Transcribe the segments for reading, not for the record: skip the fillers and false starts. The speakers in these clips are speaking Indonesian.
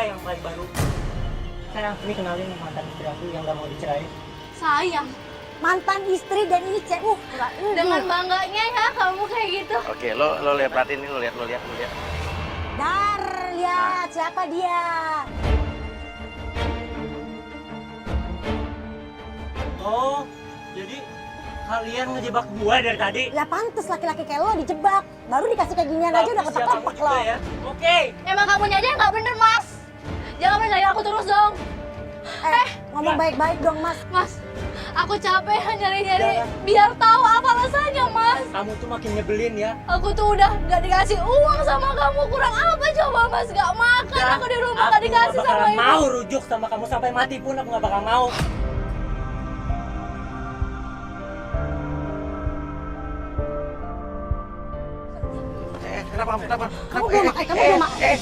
dia yang paling baru. Sayang, ini kenalin mantan istri aku yang gak mau dicerai. Sayang, Mantan istri dan ini cewek. dengan bangganya ya kamu kayak gitu. Oke, lo lihat perhatiin ini, lo lihat. Dar, lihat siapa dia? Oh, jadi kalian ngejebak gua dari tadi? Ya pantes laki-laki kayak lo dijebak. Baru dikasih kayak ginian aja udah Bagus ya, kamu ketek-ketek juga lo. ya. Oke. Emang kamunya aja yang nggak bener, Mas. Jangan menilai aku terus dong. Ngomong baik-baik dong, Mas. Mas, aku capek nyari-nyari Jangan. biar tahu apa rasanya, Mas. Kamu tuh makin nyebelin ya. Aku tuh udah gak dikasih uang sama kamu. Kurang apa coba, Mas? Gak makan aku di rumah gak dikasih gak sama bakalan ibu. mau rujuk sama kamu sampai mati pun aku gak bakal mau. Kenapa? Kamu belum makan, kamu belum makan.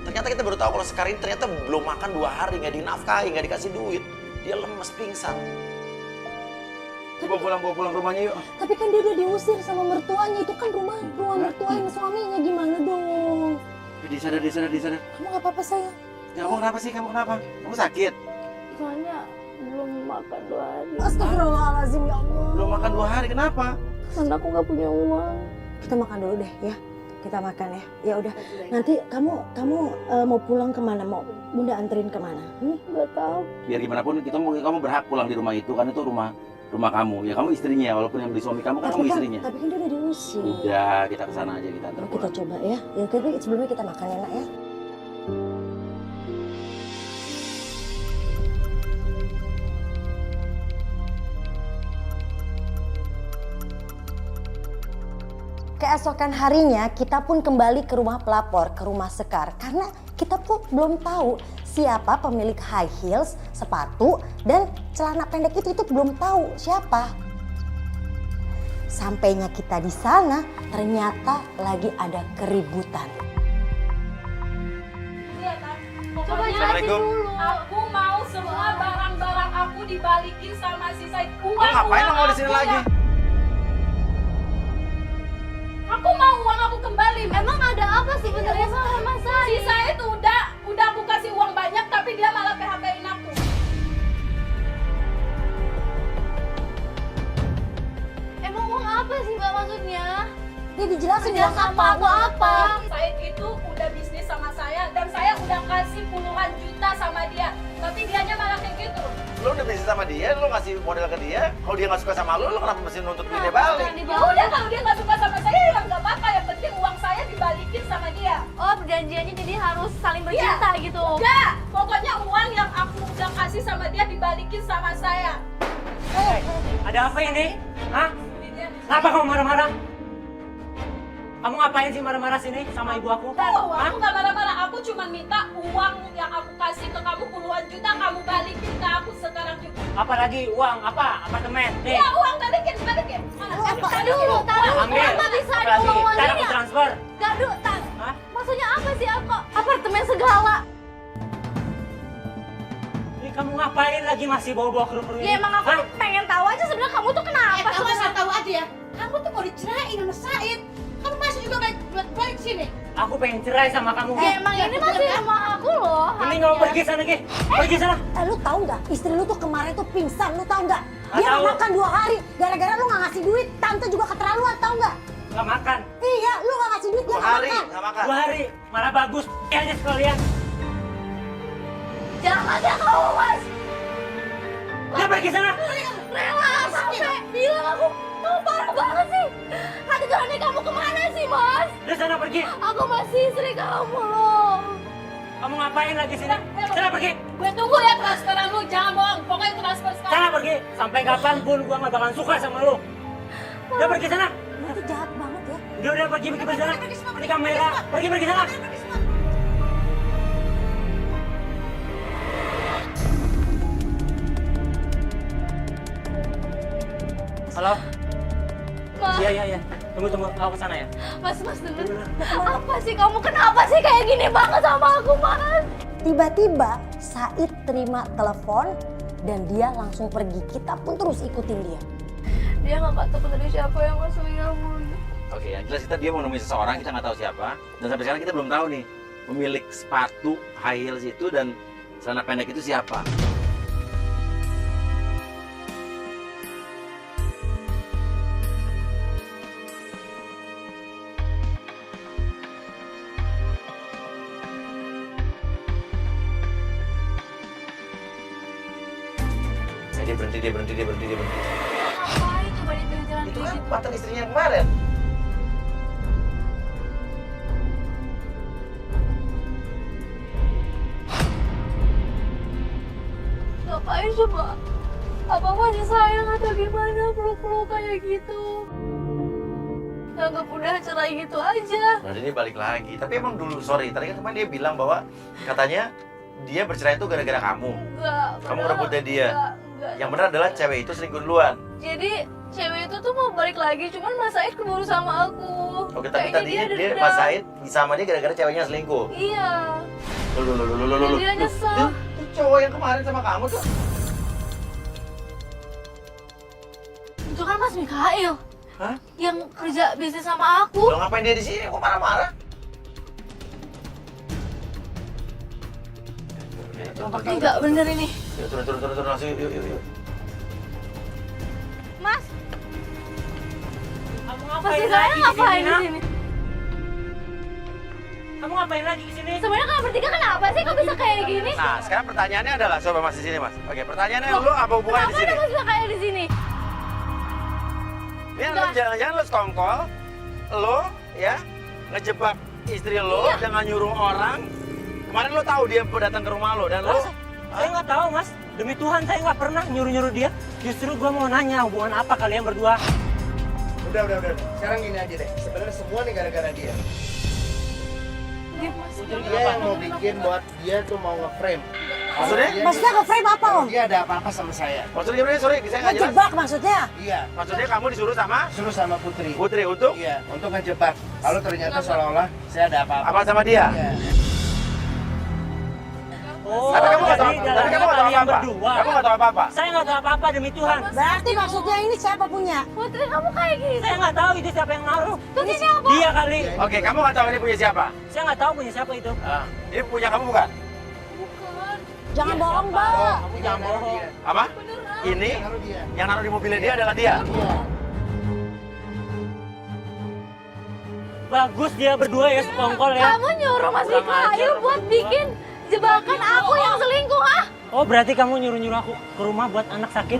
Ternyata kita baru tahu kalau Sekar ini ternyata belum makan 2 hari, nggak dinafkahi, nggak dikasih duit. Dia lemes, pingsan. Bawa pulang rumahnya yuk. Tapi kan dia udah diusir sama mertuanya. Itu kan rumah mertuanya suaminya. Gimana dong? Di sana. Kamu gak apa-apa sayang? Kamu kenapa sih? Kamu sakit? Soalnya belum makan 2 hari. Astagfirullahaladzim ya Allah. Belum makan 2 hari, kenapa? Karena aku gak punya uang. Kita makan dulu deh ya. Kita makan ya. Ya udah. Nanti kamu mau pulang kemana? Mau Bunda anterin kemana? Gak tahu. Biar gimana pun kamu berhak pulang di rumah itu, kan itu rumah kamu. Ya kamu istrinya, walaupun yang beli suami kamu kan kamu istrinya. Tapi kan dia udah diusir. Udah, kita kesana aja, kita antar Kita pulang. coba ya. Ya tapi sebelumnya kita makan ya nak ya. Keesokan harinya kita pun kembali ke rumah pelapor, ke rumah Sekar. Karena kita pun belum tahu siapa pemilik high heels, sepatu, dan celana pendek itu belum tahu siapa. Sampainya kita di sana, ternyata lagi ada keributan. Coba jelasin Assalamualaikum. dulu. Aku mau semua barang-barang aku dibalikin sama si Said. Lo ngapain lo mau di sini lagi? Aku mau uang aku kembali. Emang ada apa sih sebenarnya sama Si saya? Said udah aku kasih uang banyak tapi dia malah PHP-in aku. Emang uang apa sih Mbak maksudnya? Ini dijelasin Kerja uang sama aku apa? Said itu udah bisnis sama saya dan saya udah kasih puluhan juta sama dia. Tapi dianya malah kayak gitu. Lo udah bisnis sama dia, lo ngasih modal ke dia. Kalau dia nggak suka sama lo kenapa mesti nuntut duitnya balik? Ya udah kalau dia nggak suka sama saya ya nggak apa-apa. Yang penting uang saya dibalikin sama dia. Oh perjanjiannya jadi harus saling bercinta gitu. Enggak, pokoknya uang yang aku udah kasih sama dia dibalikin sama saya. Ada apa ini? Hah? Kenapa kamu marah-marah? Kamu ngapain sih marah-marah sini sama ibu aku? Tahu, Hah? aku nggak marah-marah. Aku cuma minta uang yang aku kasih ke kamu puluhan juta kamu balikin ke aku sekarang juga. Apalagi uang apa? Apartemen. Nih. Ya uang balikin. Mana? Tadi dulu, Ambil. kenapa bisa ada Apalagi? uang Ntar aku uangnya? transfer. Hah? Maksudnya apa sih apa? Apartemen segala. Ini kamu ngapain lagi masih bawa-bawa kru-kru ini? Ya emang aku Hah? tuh pengen tahu aja sebenarnya kamu tuh kenapa? Kamu asal tahu aja ya, kamu tuh mau dicerain sama Said. Kamu masih juga balik sini. Aku pengen cerai sama kamu. Ya emang ini masih sama aku loh. Mending kamu haknya. pergi sana, Ki. Pergi sana. Lu tahu nggak? Istri lu tuh kemarin tuh pingsan, lu tahu nggak? Nggak Dia tahu. nggak makan 2 hari, gara-gara lu nggak ngasih duit. Tante juga keterlaluan, tahu nggak? Nggak makan. Iya, lu nggak ngasih duit, dia 2 nggak hari, makan. nggak makan. 2 hari. Malah bagus. Ya aja sekalian. Jangan ya kamu mas. Dia pergi sana. Rela sampai bilang aku. Kamu parah banget sih. Hati nurani kamu kemana sih mas? Dia sana pergi. Aku masih istri kamu loh. Kamu ngapain lagi sini? Sana pergi. Gue tunggu ya transferan lu, jangan bohong. Pokoknya transfer sekarang. Sana pergi. Sampai kapanpun gua nggak bakalan suka sama lu. Dia pergi sana. Lu tuh jahat banget ya. Udah pergi sana. Ini kamera. Pergi sana. Halo. Mas, Iya. Tunggu, aku kesana ya. Mas denger. Apa sih kamu, kenapa sih kayak gini banget sama aku, Mas? Tiba-tiba Said terima telepon dan dia langsung pergi. Kita pun terus ikutin dia. Dia nggak tahu dari siapa yang masuk Bun. Oke, yang jelas dia mau nemuin seseorang, kita nggak tahu siapa. Dan sampai sekarang kita belum tahu nih pemilik sepatu high heels itu dan celana pendek itu siapa. Dia berhenti. Ngapain coba di pinggir jalan Itu kayak kan gitu? mantan istrinya yang kemarin. Ngapain coba? Apa masih sayang atau gimana peluk-peluk kayak gitu? Anggap udah cerai gitu aja. Berarti dia balik lagi. Tapi emang dulu, sorry, tadi kan kemarin dia bilang bahwa katanya dia bercerai itu gara-gara kamu. Enggak. Kamu ngerebut dari dia. Enggak. Yang benar adalah cewek itu selingkuh duluan. Jadi cewek itu tuh mau balik lagi, cuman Mas Said keburu sama aku. Oke, tapi Kayaknya tadinya dia dendam. Mas Said sama dia gara-gara ceweknya selingkuh. Iya. Loh. Dia nyesel. Itu cowok yang kemarin sama kamu tuh. Itu kan Mas Mikael. Hah? Yang kerja bisnis sama aku. Lo ngapain dia di sini? Kok marah-marah? Enggak bener ini. Yuk, turun langsung yuk. Mas, Kamu Mas ngapain Mikael lagi ngapain di di sini? Kamu ngapain lagi di sini? Sebenarnya kalian bertiga kenapa sih kok bisa kayak gini? Nah, sekarang pertanyaannya adalah, coba Mas di sini, Mas. Oke, pertanyaannya lo apa hubungannya di Kenapa sini? ada Mas Mikael di sini? Ini lo jangan-jangan lo sekongkol, lo ya ngejebak istri lo dengan nyuruh orang. Kemarin lo tahu dia datang ke rumah lo dan lo Saya nggak tahu, Mas. Demi Tuhan, saya nggak pernah nyuruh-nyuruh dia. Justru gue mau nanya hubungan apa kalian berdua. Udah. Sekarang gini aja deh. Sebenarnya semua nih gara-gara dia. Dia yang mau bikin buat dia tuh mau nge-frame. Maksudnya? Maksudnya nge-frame apa, Om? Dia ada apa-apa sama saya. Maksudnya gimana? Sorry, saya nggak jelas. Ngejebak maksudnya? Iya. Maksudnya kamu disuruh sama Suruh sama Putri. Putri untuk Iya, untuk ngejebak. Kalau ternyata seolah-olah saya ada apa-apa. apa sama dia? Iya. Oh, Tapi kamu nggak tahu, jadi tapi kamu nggak tahu kalian apa-apa. berdua. Kamu nggak tahu apa-apa. Saya nggak tahu apa-apa demi Tuhan. Berarti maksudnya ini siapa punya? Putri kamu kayak gini. Saya nggak tahu itu siapa yang naruh. Terus ini apa? Dia kali. Oke, kamu nggak tahu ini punya siapa? Saya nggak tahu punya siapa itu. Ini punya kamu bukan? Bukan. Jangan Iya, bohong, siapa? Mbak. Kamu jangan bohong. Apa? Ini Taruh dia. yang naruh di mobilnya dia adalah dia. Iya. Bagus dia berdua ya sekongkol ya. Kamu nyuruh Mas Kurang Mikael ajar, buat berdua. bikin jebakan aku yang selingkuh, ah? Oh berarti kamu nyuruh-nyuruh aku ke rumah buat anak sakit?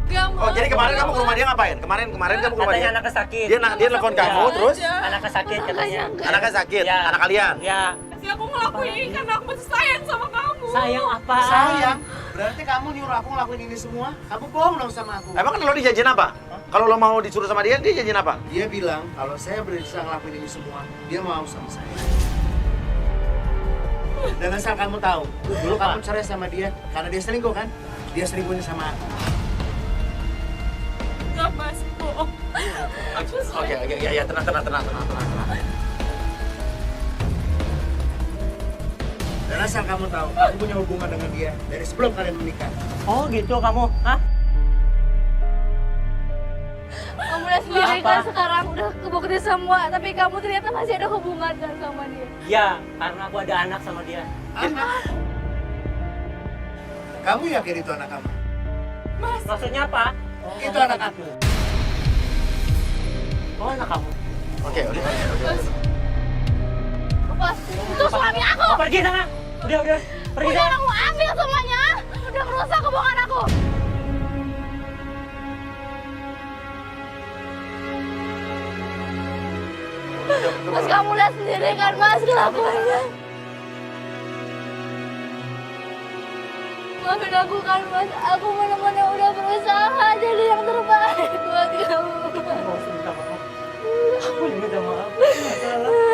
Gak mau. Oh, jadi kemarin kamu ke rumah dia ngapain? Kemarin kamu ke rumah Katanya dia. anaknya sakit. Dia nelfon kamu Ya. terus Anaknya sakit katanya. anaknya sakit, Ya. anak kalian. Ya. Aku ngelakuin ini karena aku masih sayang sama kamu. Sayang apa? Sayang, berarti kamu nyuruh aku ngelakuin ini semua? Kamu bohong dong sama aku. Emang kan lo dijanjin apa? Kalau lo mau disuruh sama dia janjin apa? Dia bilang kalau saya berusaha ngelakuin ini semua, dia mau sama saya. Dan asal kamu tahu, dulu kamu cerai sama dia karena dia selingkuh kan? Dia selingkuhnya sama aku. Gak mas, bohong. Oke, ya, tenang. Dan asal kamu tahu, aku punya hubungan dengan dia dari sebelum kalian menikah. Oh gitu kamu? Hah? Kamu udah sendiri kan sekarang udah kebukti semua, tapi kamu ternyata masih ada hubungan kan sama dia. Ya, karena aku ada anak sama dia. Anak? Kamu yakin itu anak kamu? Maksudnya apa? Itu anak aku. Oh anak kamu. Oke. Bos, itu suami aku. Oh, pergi sana. Udah. Pergi Udah sana. aku ambil semuanya. Udah merusak hubungan aku. Mas, kamu lihat sendiri kan Mas kelakuannya. Maafin aku kan Mas, aku benar-benar udah berusaha jadi yang terbaik buat kamu. Aku minta maaf. Aku minta maaf. Nggak salah.